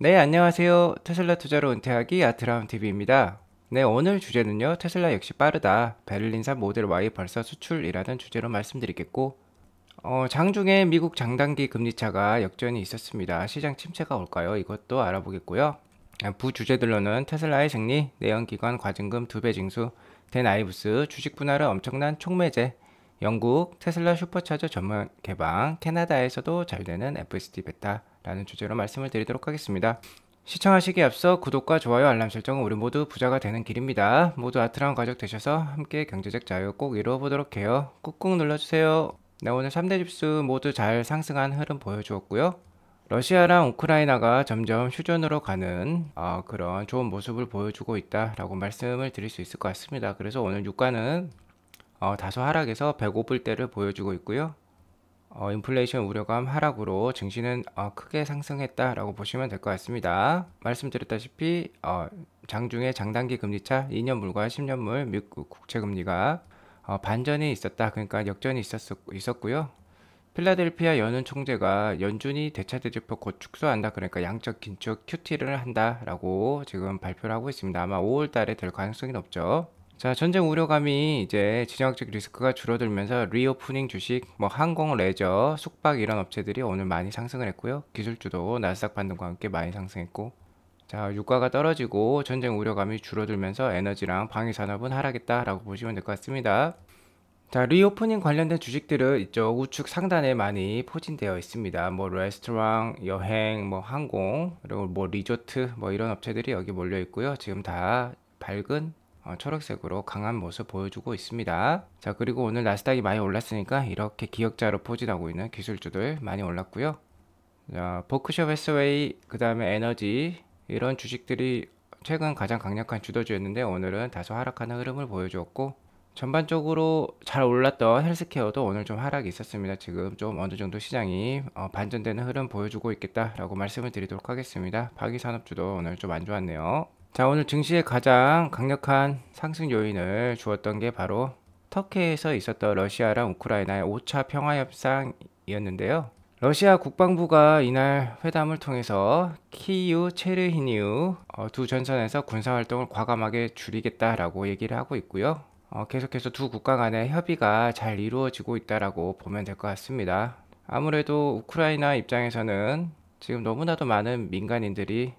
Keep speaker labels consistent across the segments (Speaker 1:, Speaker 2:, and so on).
Speaker 1: 네, 안녕하세요. 테슬라 투자로 은퇴하기 아트라운 TV입니다. 네, 오늘 주제는요, 테슬라 역시 빠르다. 베를린산 모델 Y 벌써 수출이라는 주제로 말씀드리겠고, 장중에 미국 장단기 금리차가 역전이 있었습니다. 시장 침체가 올까요? 이것도 알아보겠고요. 부주제들로는 테슬라의 승리, 내연기관 과징금 2배 징수, 댄아이브스, 주식 분할은 엄청난 촉매제, 영국 테슬라 슈퍼차저 전면 개방, 캐나다에서도 잘 되는 FSD 베타라는 주제로 말씀을 드리도록 하겠습니다. 시청하시기에 앞서 구독과 좋아요, 알람 설정은 우리 모두 부자가 되는 길입니다. 모두 아트라운 가족 되셔서 함께 경제적 자유 꼭 이루어 보도록 해요. 꾹꾹 눌러주세요. 네, 오늘 3대 지수 모두 잘 상승한 흐름 보여주었고요. 러시아랑 우크라이나가 점점 휴전으로 가는 그런 좋은 모습을 보여주고 있다라고 말씀을 드릴 수 있을 것 같습니다. 그래서 오늘 유가는 다소 하락해서 105불대를 보여주고 있고요. 인플레이션 우려감 하락으로 증시는 크게 상승했다라고 보시면 될 것 같습니다. 말씀드렸다시피 장중에 장단기 금리차 2년물과 10년물 미국 국채금리가 반전이 있었다. 그러니까 역전이 있었고요. 필라델피아 연은 총재가 연준이 대차 대조표 곧 축소한다. 그러니까 양적 긴축 QT를 한다라고 지금 발표를 하고 있습니다. 아마 5월 달에 될 가능성이 높죠. 자, 전쟁 우려감이 이제 지정학적 리스크가 줄어들면서 리오프닝 주식, 뭐 항공, 레저, 숙박 이런 업체들이 오늘 많이 상승을 했고요. 기술주도 나스닥 반등과 함께 많이 상승했고, 자, 유가가 떨어지고 전쟁 우려감이 줄어들면서 에너지랑 방위 산업은 하락했다라고 보시면 될 것 같습니다. 자, 리오프닝 관련된 주식들은 이쪽 우측 상단에 많이 포진되어 있습니다. 뭐 레스토랑, 여행, 뭐 항공, 그리고 뭐 리조트, 뭐 이런 업체들이 여기 몰려 있고요. 지금 다 밝은 초록색으로 강한 모습 보여주고 있습니다. 자, 그리고 오늘 나스닥이 많이 올랐으니까 이렇게 기역자로 포진하고 있는 기술주들 많이 올랐고요. 자, 버크셔 해서웨이, 그 다음에 에너지 이런 주식들이 최근 가장 강력한 주도주였는데 오늘은 다소 하락하는 흐름을 보여주었고, 전반적으로 잘 올랐던 헬스케어도 오늘 좀 하락이 있었습니다. 지금 좀 어느 정도 시장이 반전되는 흐름 보여주고 있겠다라고 말씀을 드리도록 하겠습니다. 방위산업주도 오늘 좀 안 좋았네요. 자, 오늘 증시에 가장 강력한 상승 요인을 주었던 게 바로 터키에서 있었던 러시아랑 우크라이나의 5차 평화협상이었는데요. 러시아 국방부가 이날 회담을 통해서 키이우, 체르히니우 두 전선에서 군사활동을 과감하게 줄이겠다라고 얘기를 하고 있고요. 계속해서 두 국가 간의 협의가 잘 이루어지고 있다라고 보면 될 것 같습니다. 아무래도 우크라이나 입장에서는 지금 너무나도 많은 민간인들이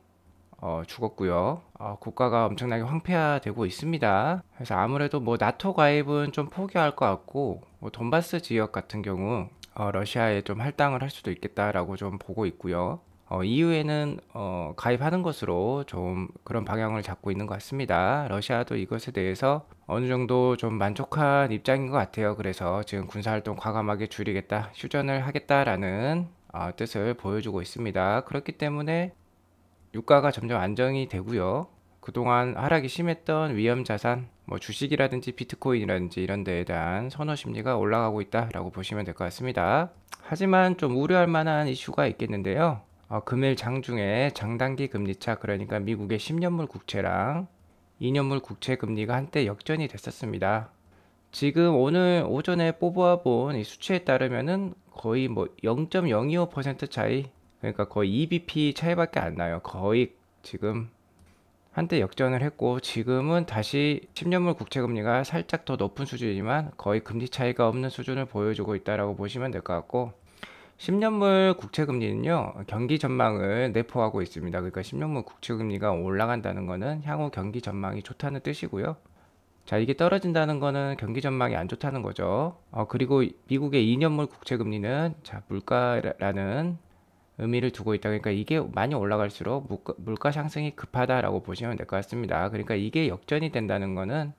Speaker 1: 죽었고요. 국가가 엄청나게 황폐화되고 있습니다. 그래서 아무래도 뭐 나토 가입은 좀 포기할 것 같고, 뭐 돈바스 지역 같은 경우 러시아에 좀 할당을 할 수도 있겠다라고 좀 보고 있고요. EU에는 가입하는 것으로 좀 그런 방향을 잡고 있는 것 같습니다. 러시아도 이것에 대해서 어느 정도 좀 만족한 입장인 것 같아요. 그래서 지금 군사활동 과감하게 줄이겠다, 휴전을 하겠다라는 뜻을 보여주고 있습니다. 그렇기 때문에 유가가 점점 안정이 되고요. 그동안 하락이 심했던 위험자산, 뭐 주식이라든지 비트코인이라든지 이런 데에 대한 선호 심리가 올라가고 있다라고 보시면 될 것 같습니다. 하지만 좀 우려할 만한 이슈가 있겠는데요. 금일 장중에 장단기 금리차, 그러니까 미국의 10년물 국채랑 2년물 국채 금리가 한때 역전이 됐었습니다. 지금 오늘 오전에 뽑아 본 이 수치에 따르면은 거의 뭐 0.025% 차이, 그러니까 거의 2bp 차이밖에 안 나요. 거의 지금 한때 역전을 했고, 지금은 다시 10년물 국채 금리가 살짝 더 높은 수준이지만 거의 금리 차이가 없는 수준을 보여주고 있다라고 보시면 될 것 같고, 10년물 국채 금리는요, 경기 전망을 내포하고 있습니다. 그러니까 10년물 국채 금리가 올라간다는 것은 향후 경기 전망이 좋다는 뜻이고요. 자, 이게 떨어진다는 거는 경기 전망이 안 좋다는 거죠. 그리고 미국의 2년물 국채 금리는 자, 물가라는 의미를 두고 있다. 그러니까 이게 많이 올라갈수록 물가 상승이 급하다라고 보시면 될 것 같습니다. 그러니까 이게 역전이 된다는 거는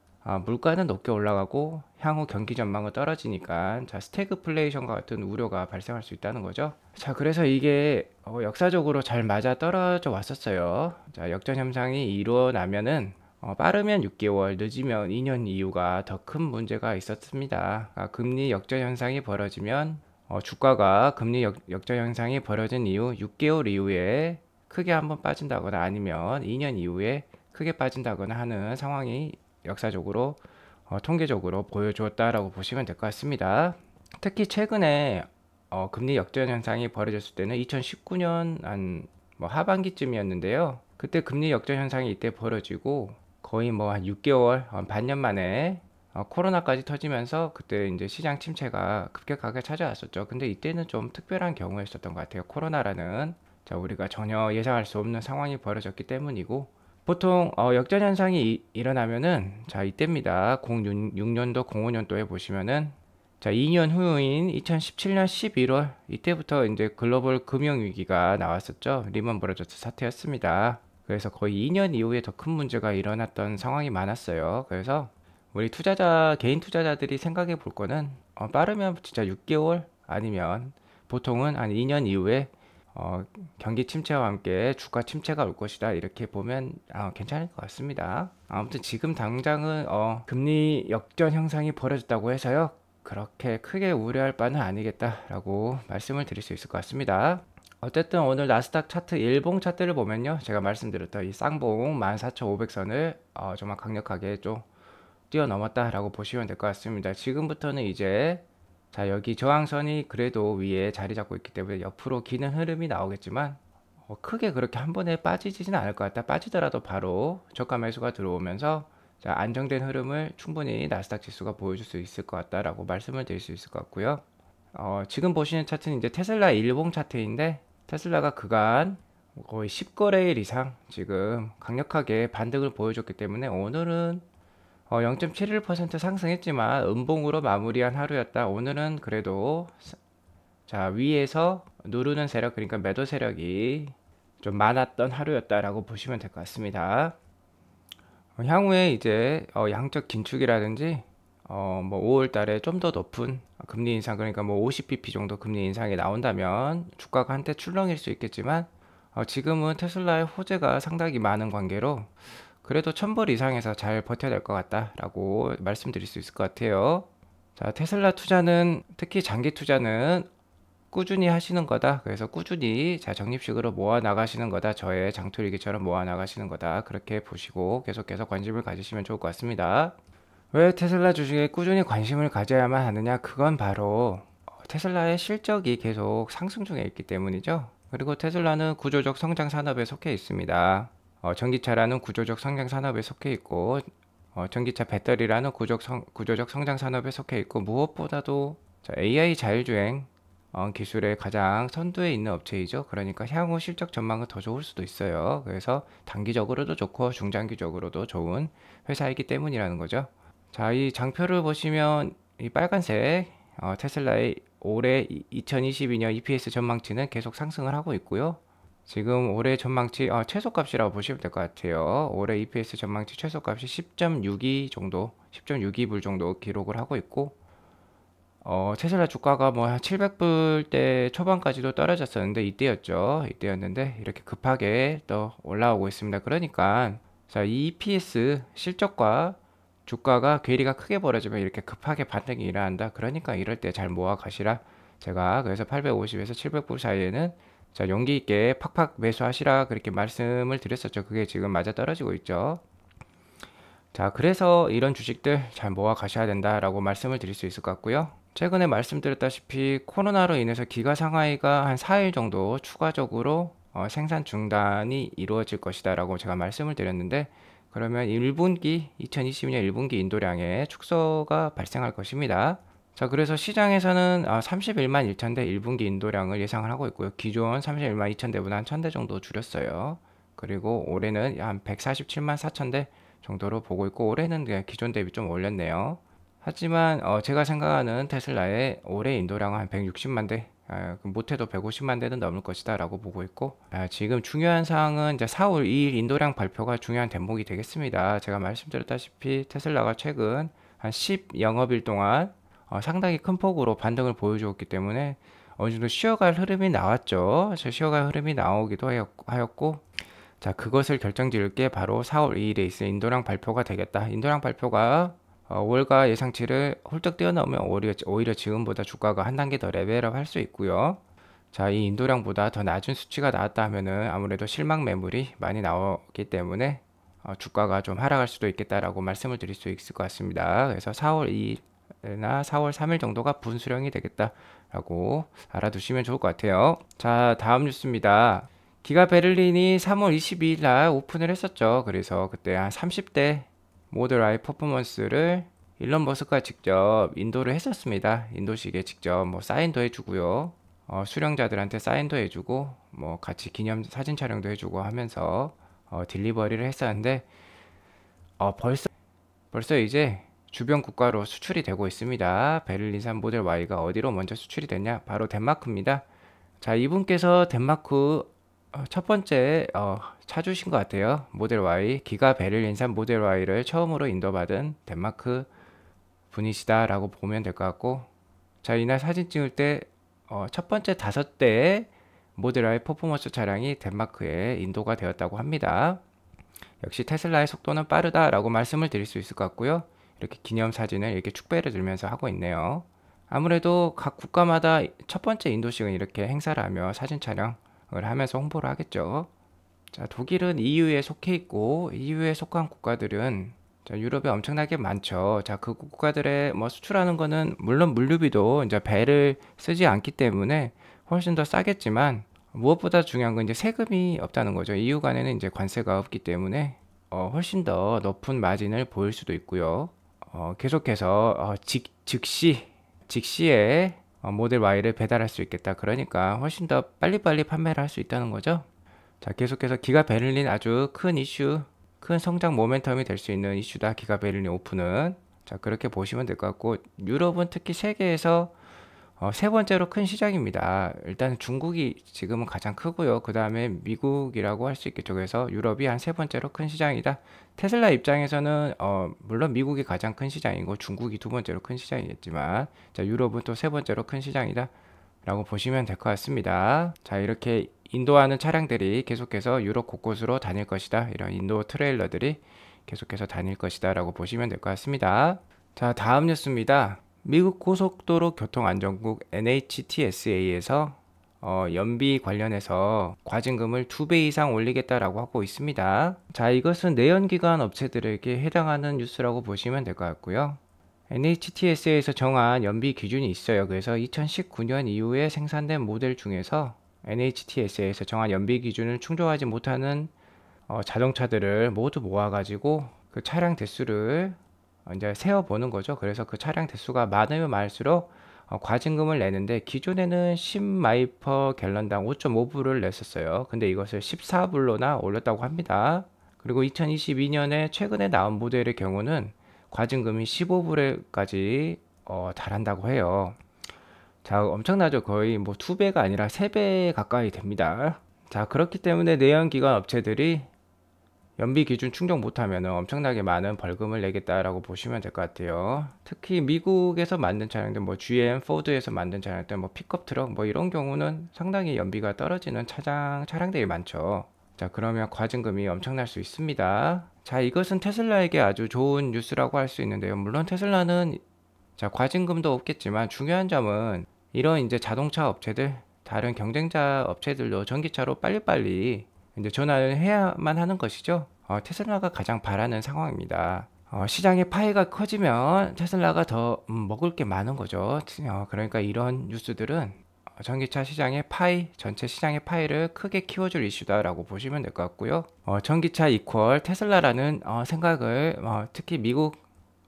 Speaker 1: 물가는 높게 올라가고 향후 경기 전망은 떨어지니까, 자, 스태그플레이션과 같은 우려가 발생할 수 있다는 거죠. 자, 그래서 이게 역사적으로 잘 맞아 떨어져 왔었어요. 자, 역전 현상이 일어나면은 빠르면 6개월, 늦으면 2년 이후가 더 큰 문제가 있었습니다. 금리 역전 현상이 벌어지면 주가가 금리 역전 현상이 벌어진 이후 6개월 이후에 크게 한번 빠진다거나 아니면 2년 이후에 크게 빠진다거나 하는 상황이 역사적으로 통계적으로 보여주었다라고 보시면 될 것 같습니다. 특히 최근에 금리 역전 현상이 벌어졌을 때는 2019년 한 뭐 하반기쯤이었는데요. 그때 금리 역전 현상이 이때 벌어지고 거의 뭐 한 6개월, 반년 만에 코로나까지 터지면서 그때 이제 시장 침체가 급격하게 찾아왔었죠. 근데 이때는 좀 특별한 경우였었던 것 같아요. 코로나라는 자, 우리가 전혀 예상할 수 없는 상황이 벌어졌기 때문이고 보통 역전 현상이 일어나면은 자 이때입니다. 06년도 05년도에 보시면은 자 2년 후인 2017년 11월 이때부터 이제 글로벌 금융 위기가 나왔었죠. 리먼 브라더스 사태였습니다. 그래서 거의 2년 이후에 더 큰 문제가 일어났던 상황이 많았어요. 그래서 우리 개인 투자자들이 생각해 볼 거는 빠르면 진짜 6개월 아니면 보통은 한 2년 이후에 경기 침체와 함께 주가 침체가 올 것이다. 이렇게 보면 괜찮을 것 같습니다. 아무튼 지금 당장은 금리 역전 현상이 벌어졌다고 해서요. 그렇게 크게 우려할 바는 아니겠다라고 말씀을 드릴 수 있을 것 같습니다. 어쨌든 오늘 나스닥 차트 일봉 차트를 보면요. 제가 말씀드렸던 이 쌍봉 14,500선을 정말 강력하게 좀 뛰어넘었다라고 보시면 될 것 같습니다. 지금부터는 이제 자 여기 저항선이 그래도 위에 자리 잡고 있기 때문에 옆으로 기는 흐름이 나오겠지만 크게 그렇게 한 번에 빠지지는 않을 것 같다. 빠지더라도 바로 저가 매수가 들어오면서 자 안정된 흐름을 충분히 나스닥 지수가 보여줄 수 있을 것 같다라고 말씀을 드릴 수 있을 것 같고요. 지금 보시는 차트는 이제 테슬라 일봉 차트인데 테슬라가 그간 거의 10거래일 이상 지금 강력하게 반등을 보여줬기 때문에 오늘은 0.71% 상승했지만 음봉으로 마무리한 하루였다. 오늘은 그래도 자 위에서 누르는 세력 그러니까 매도 세력이 좀 많았던 하루였다라고 보시면 될 것 같습니다. 향후에 이제 양적 긴축이라든지 뭐 5월 달에 좀 더 높은 금리 인상 그러니까 뭐 50bp 정도 금리 인상이 나온다면 주가가 한때 출렁일 수 있겠지만 지금은 테슬라의 호재가 상당히 많은 관계로 그래도 1000불 이상에서 잘 버텨낼 것 같다라고 말씀드릴 수 있을 것 같아요. 자, 테슬라 투자는 특히 장기 투자는 꾸준히 하시는 거다. 그래서 꾸준히 자 적립식으로 모아 나가시는 거다. 저의 장투일기처럼 모아 나가시는 거다. 그렇게 보시고 계속해서 관심을 가지시면 좋을 것 같습니다. 왜 테슬라 주식에 꾸준히 관심을 가져야만 하느냐? 그건 바로 테슬라의 실적이 계속 상승 중에 있기 때문이죠. 그리고 테슬라는 구조적 성장 산업에 속해 있습니다. 전기차라는 구조적 성장 산업에 속해 있고 전기차 배터리라는 구조적 성장 산업에 속해 있고 무엇보다도 AI 자율주행 기술의 가장 선두에 있는 업체이죠. 그러니까 향후 실적 전망은 더 좋을 수도 있어요. 그래서 단기적으로도 좋고 중장기적으로도 좋은 회사이기 때문이라는 거죠. 자, 이 장표를 보시면 이 빨간색 테슬라의 올해 2022년 EPS 전망치는 계속 상승을 하고 있고요. 지금 올해 전망치 최소값이라고 보시면 될 것 같아요. 올해 EPS 전망치 최소값이 10.62 정도, 10.62불 정도 기록을 하고 있고 테슬라 주가가 뭐 한 700불대 초반까지도 떨어졌었는데 이때였는데 이렇게 급하게 또 올라오고 있습니다. 그러니까 자, 이 EPS 실적과 주가가 괴리가 크게 벌어지면 이렇게 급하게 반등이 일어난다. 그러니까 이럴 때 잘 모아 가시라. 제가 그래서 850에서 700불 사이에는 자, 용기 있게 팍팍 매수하시라 그렇게 말씀을 드렸었죠. 그게 지금 맞아 떨어지고 있죠. 자, 그래서 이런 주식들 잘 모아 가셔야 된다라고 말씀을 드릴 수 있을 것 같고요. 최근에 말씀드렸다시피 코로나로 인해서 기가 상하이가 한 4일 정도 추가적으로 생산 중단이 이루어질 것이다라고 제가 말씀을 드렸는데 그러면 2022년 1분기 인도량에 축소가 발생할 것입니다. 자, 그래서 시장에서는 31만 1천대 1분기 인도량을 예상을 하고 있고요. 기존 31만 2천대보다 한 1000대 정도 줄였어요. 그리고 올해는 한 147만 4천대 정도로 보고 있고 올해는 그냥 기존 대비 좀 올렸네요. 하지만 제가 생각하는 테슬라의 올해 인도량은 한 160만 대 못해도 150만 대는 넘을 것이다 라고 보고 있고 지금 중요한 사항은 이제 4월 2일 인도량 발표가 중요한 대목이 되겠습니다. 제가 말씀드렸다시피 테슬라가 최근 한 10 영업일 동안 상당히 큰 폭으로 반등을 보여주었기 때문에 어느 정도 쉬어갈 흐름이 나왔죠. 쉬어갈 흐름이 나오기도 하였고 자, 그것을 결정지을 게 바로 4월 2일에 있을 인도량 발표가 되겠다. 인도량 발표가 월가 예상치를 훌쩍 뛰어넘으면 오히려 지금보다 주가가 한 단계 더 레벨업 할 수 있고요. 자, 이 인도량보다 더 낮은 수치가 나왔다 하면은 아무래도 실망 매물이 많이 나오기 때문에 주가가 좀 하락할 수도 있겠다라고 말씀을 드릴 수 있을 것 같습니다. 그래서 4월 2일이나 4월 3일 정도가 분수령이 되겠다라고 알아두시면 좋을 것 같아요. 자, 다음 뉴스입니다. 기가 베를린이 3월 22일 날 오픈을 했었죠. 그래서 그때 한 30대 모델 Y 퍼포먼스를 일론 머스크가 직접 인도를 했었습니다. 인도식에 직접 뭐 사인도 해주고요. 수령자들한테 사인도 해주고 뭐 같이 기념 사진 촬영도 해주고 하면서 딜리버리를 했었는데 벌써 이제 주변 국가로 수출이 되고 있습니다. 베를린산 모델 Y가 어디로 먼저 수출이 됐냐? 바로 덴마크입니다. 자, 이분께서 덴마크 첫 번째 차주신 것 같아요. 모델 Y, 기가 베를린산 모델 Y를 처음으로 인도받은 덴마크 분이시다라고 보면 될 것 같고, 자, 이날 사진 찍을 때 첫 번째 5대의 모델 Y 퍼포먼스 차량이 덴마크에 인도가 되었다고 합니다. 역시 테슬라의 속도는 빠르다라고 말씀을 드릴 수 있을 것 같고요. 이렇게 기념 사진을 이렇게 축배를 들면서 하고 있네요. 아무래도 각 국가마다 첫 번째 인도식은 이렇게 행사를 하며 사진 촬영을 하면서 홍보를 하겠죠. 자, 독일은 EU에 속해 있고 EU에 속한 국가들은 자, 유럽에 엄청나게 많죠. 자, 그 국가들에 뭐 수출하는 거는 물론 물류비도 이제 배를 쓰지 않기 때문에 훨씬 더 싸겠지만 무엇보다 중요한 건 이제 세금이 없다는 거죠. EU 간에는 이제 관세가 없기 때문에 훨씬 더 높은 마진을 보일 수도 있고요. 계속해서 즉시에 모델 Y를 배달할 수 있겠다. 그러니까 훨씬 더 빨리빨리 판매를 할 수 있다는 거죠. 자, 계속해서 기가 베를린 아주 큰 이슈, 큰 성장 모멘텀이 될 수 있는 이슈다. 기가 베를린 오픈은. 자, 그렇게 보시면 될 것 같고, 유럽은 특히 세계에서 세 번째로 큰 시장입니다. 일단 중국이 지금은 가장 크고요. 그 다음에 미국이라고 할 수 있겠죠. 그래서 유럽이 한 세 번째로 큰 시장이다. 테슬라 입장에서는 물론 미국이 가장 큰 시장이고 중국이 두 번째로 큰 시장이겠지만, 자, 유럽은 또 세 번째로 큰 시장이다 라고 보시면 될 것 같습니다. 자, 이렇게 인도하는 차량들이 계속해서 유럽 곳곳으로 다닐 것이다. 이런 인도 트레일러들이 계속해서 다닐 것이다 라고 보시면 될 것 같습니다. 자, 다음 뉴스입니다. 미국 고속도로 교통안전국 NHTSA에서 연비 관련해서 과징금을 2배 이상 올리겠다라고 하고 있습니다. 자, 이것은 내연기관 업체들에게 해당하는 뉴스라고 보시면 될 것 같고요. NHTSA에서 정한 연비 기준이 있어요. 그래서 2019년 이후에 생산된 모델 중에서 NHTSA에서 정한 연비 기준을 충족하지 못하는 자동차들을 모두 모아가지고 그 차량 대수를 이제 세어보는 거죠. 그래서 그 차량 대수가 많으면 많을수록 과징금을 내는데 기존에는 10마일 per 갤런당 5.5불을 냈었어요. 근데 이것을 14불로나 올렸다고 합니다. 그리고 2022년에 최근에 나온 모델의 경우는 과징금이 15불에까지 달한다고 해요. 자, 엄청나죠. 거의 뭐 2배가 아니라 3배 가까이 됩니다. 자, 그렇기 때문에 내연기관 업체들이 연비 기준 충족 못하면 엄청나게 많은 벌금을 내겠다라고 보시면 될 것 같아요. 특히 미국에서 만든 차량들, 뭐 GM, 포드에서 만든 차량들, 뭐 픽업 트럭, 뭐 이런 경우는 상당히 연비가 떨어지는 차량들이 많죠. 자, 그러면 과징금이 엄청날 수 있습니다. 자, 이것은 테슬라에게 아주 좋은 뉴스라고 할 수 있는데요. 물론 테슬라는 자, 과징금도 없겠지만 중요한 점은 이런 이제 자동차 업체들, 다른 경쟁자 업체들도 전기차로 빨리빨리 이제 전환을 해야만 하는 것이죠. 테슬라가 가장 바라는 상황입니다. 시장의 파이가 커지면 테슬라가 더 먹을 게 많은 거죠. 그러니까 이런 뉴스들은 전기차 시장의 파이, 전체 시장의 파이를 크게 키워줄 이슈다라고 보시면 될 것 같고요. 전기차 이퀄 테슬라라는 생각을 특히 미국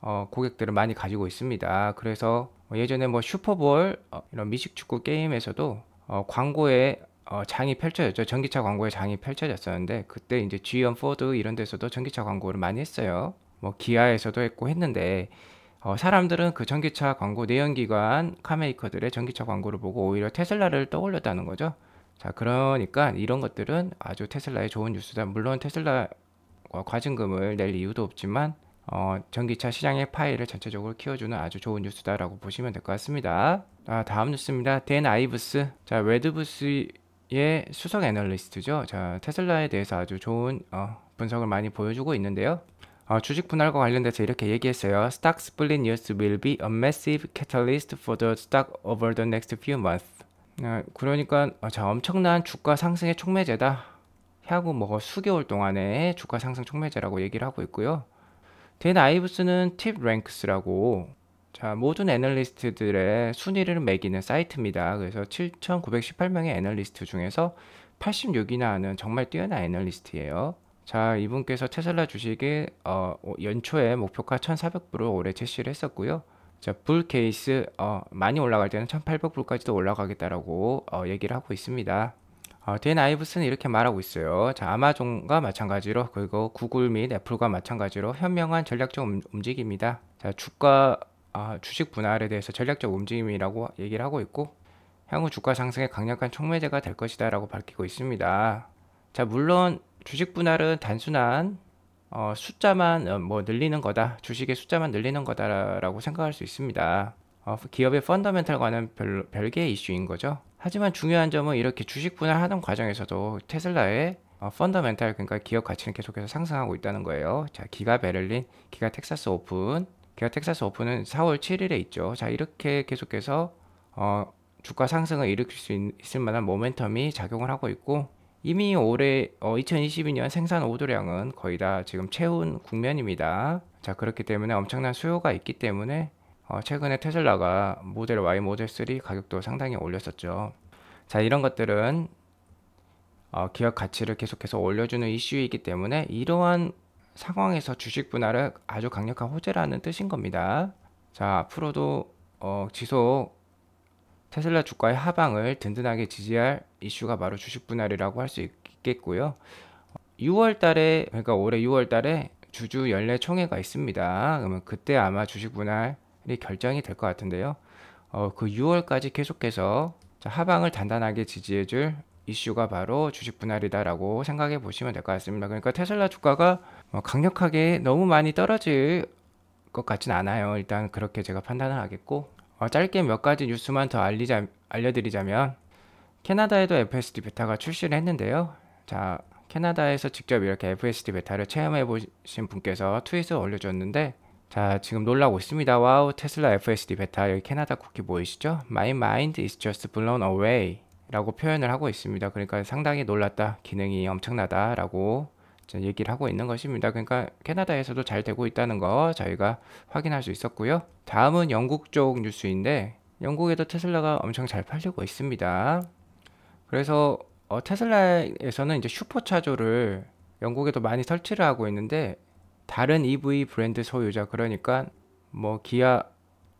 Speaker 1: 고객들은 많이 가지고 있습니다. 그래서 예전에 뭐 슈퍼볼 이런 미식축구 게임에서도 광고에 장이 펼쳐졌죠. 전기차 광고에 장이 펼쳐졌었는데 그때 이제 GM, 포드 이런 데서도 전기차 광고를 많이 했어요. 뭐 기아에서도 했고 했는데 사람들은 그 전기차 광고 내연기관 카메이커들의 전기차 광고를 보고 오히려 테슬라를 떠올렸다는 거죠. 자, 그러니까 이런 것들은 아주 테슬라의 좋은 뉴스다. 물론 테슬라 과징금을 낼 이유도 없지만 전기차 시장의 파이를 전체적으로 키워주는 아주 좋은 뉴스다라고 보시면 될 것 같습니다. 다음 뉴스입니다. 댄 아이브스, 자, 레드부스의 수석 애널리스트죠. 자, 테슬라에 대해서 아주 좋은 분석을 많이 보여주고 있는데요. 주식 분할과 관련돼서 이렇게 얘기했어요. Stock split news will be a massive catalyst for the stock over the next few months. 그러니까 자, 엄청난 주가 상승의 촉매제다. 향후 뭐 수개월 동안의 주가 상승 촉매제라고 얘기를 하고 있고요. 댄 아이브스는 팁랭크스라고 자, 모든 애널리스트들의 순위를 매기는 사이트입니다. 그래서 7,918명의 애널리스트 중에서 86이나 하는 정말 뛰어난 애널리스트예요. 자, 이분께서 테슬라 주식의 연초에 목표가 1,400불을 올해 제시를 했었고요. 자, 불 케이스 많이 올라갈 때는 1,800불까지도 올라가겠다라고 얘기를 하고 있습니다. 댄 아이브스는 이렇게 말하고 있어요. 자, 아마존과 마찬가지로 그리고 구글 및 애플과 마찬가지로 현명한 전략적 움직임이다. 자, 주식 분할에 대해서 전략적 움직임이라고 얘기를 하고 있고 향후 주가 상승에 강력한 촉매제가 될 것이다 라고 밝히고 있습니다. 자, 물론 주식 분할은 단순한 숫자만 뭐 늘리는 거다, 주식의 숫자만 늘리는 거다라고 생각할 수 있습니다. 기업의 펀더멘탈과는 별개의 이슈인 거죠. 하지만 중요한 점은 이렇게 주식 분할하는 과정에서도 테슬라의 펀더멘탈, 그러니까 기업 가치는 계속해서 상승하고 있다는 거예요. 자, 기가 베를린, 기가 텍사스 오픈, 기가 텍사스 오픈은 4월 7일에 있죠. 자, 이렇게 계속해서 주가 상승을 일으킬 수 있을 만한 모멘텀이 작용을 하고 있고, 이미 올해 2022년 생산 오도량은 거의 다 지금 채운 국면입니다. 자, 그렇기 때문에 엄청난 수요가 있기 때문에 최근에 테슬라가 모델 Y, 모델 3 가격도 상당히 올렸었죠. 자, 이런 것들은 기업 가치를 계속해서 올려주는 이슈이기 때문에 이러한 상황에서 주식 분할은 아주 강력한 호재라는 뜻인 겁니다. 자, 앞으로도 지속 테슬라 주가의 하방을 든든하게 지지할 이슈가 바로 주식 분할이라고 할 수 있겠고요. 6월 달에, 그러니까 올해 6월 달에 주주 연례 총회가 있습니다. 그러면 그때 아마 주식 분할이 결정이 될 것 같은데요. 그 6월까지 계속해서 하방을 단단하게 지지해줄 이슈가 바로 주식 분할이다라고 생각해 보시면 될 것 같습니다. 그러니까 테슬라 주가가 강력하게 너무 많이 떨어질 것 같진 않아요. 일단 그렇게 제가 판단을 하겠고, 짧게 몇 가지 뉴스만 더 알려드리자면 캐나다에도 FSD 베타가 출시를 했는데요. 자, 캐나다에서 직접 이렇게 FSD 베타를 체험해 보신 분께서 트윗을 올려줬는데, 자, 지금 놀라고 있습니다. 와우, 테슬라 FSD 베타, 여기 캐나다 국기 보이시죠? My mind is just blown away 라고 표현을 하고 있습니다. 그러니까 상당히 놀랐다, 기능이 엄청나다 라고 얘기를 하고 있는 것입니다. 그러니까 캐나다에서도 잘 되고 있다는 거 저희가 확인할 수 있었고요. 다음은 영국 쪽 뉴스인데, 영국에도 테슬라가 엄청 잘 팔리고 있습니다. 그래서 테슬라에서는 이제 슈퍼차저를 영국에도 많이 설치를 하고 있는데, 다른 EV 브랜드 소유자, 그러니까 뭐 기아,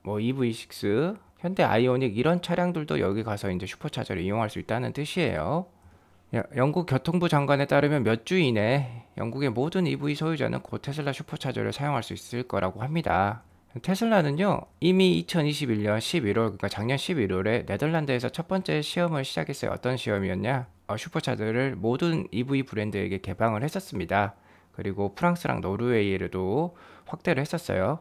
Speaker 1: 뭐 EV6, 현대 아이오닉 이런 차량들도 여기 가서 이제 슈퍼차저를 이용할 수 있다는 뜻이에요. 영국 교통부 장관에 따르면 몇 주 이내 영국의 모든 EV 소유자는 곧 테슬라 슈퍼차저를 사용할 수 있을 거라고 합니다. 테슬라는요, 이미 2021년 11월, 그러니까 작년 11월에 네덜란드에서 첫 번째 시험을 시작했어요. 어떤 시험이었냐? 슈퍼차저를 모든 EV 브랜드에게 개방을 했었습니다. 그리고 프랑스랑 노르웨이에도 확대를 했었어요.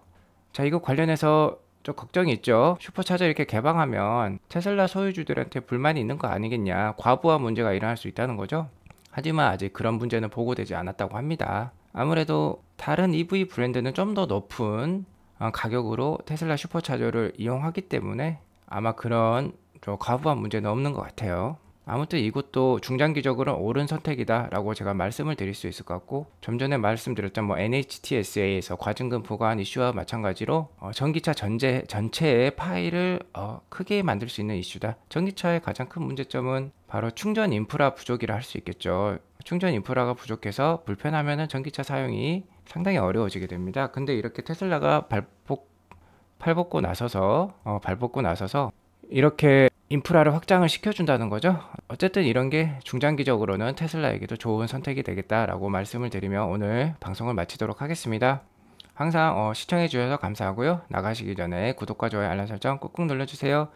Speaker 1: 자, 이거 관련해서 좀 걱정이 있죠. 슈퍼차저 이렇게 개방하면 테슬라 소유주들한테 불만이 있는 거 아니겠냐, 과부하 문제가 일어날 수 있다는 거죠. 하지만 아직 그런 문제는 보고되지 않았다고 합니다. 아무래도 다른 EV 브랜드는 좀 더 높은 가격으로 테슬라 슈퍼차저를 이용하기 때문에 아마 그런 과부하 문제는 없는 것 같아요. 아무튼 이것도 중장기적으로 옳은 선택이다 라고 제가 말씀을 드릴 수 있을 것 같고, 좀 전에 말씀드렸던 뭐 NHTSA에서 과징금 부과한 이슈와 마찬가지로 전기차 전체의 파일을 크게 만들 수 있는 이슈다. 전기차의 가장 큰 문제점은 바로 충전 인프라 부족이라 할 수 있겠죠. 충전 인프라가 부족해서 불편하면은 전기차 사용이 상당히 어려워지게 됩니다. 근데 이렇게 테슬라가 발벗고 나서서 이렇게 인프라를 확장을 시켜준다는 거죠. 어쨌든 이런 게 중장기적으로는 테슬라에게도 좋은 선택이 되겠다라고 말씀을 드리며 오늘 방송을 마치도록 하겠습니다. 항상 시청해 주셔서 감사하고요. 나가시기 전에 구독과 좋아요, 알람 설정 꾹꾹 눌러주세요.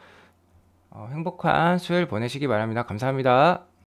Speaker 1: 행복한 수요일 보내시기 바랍니다. 감사합니다.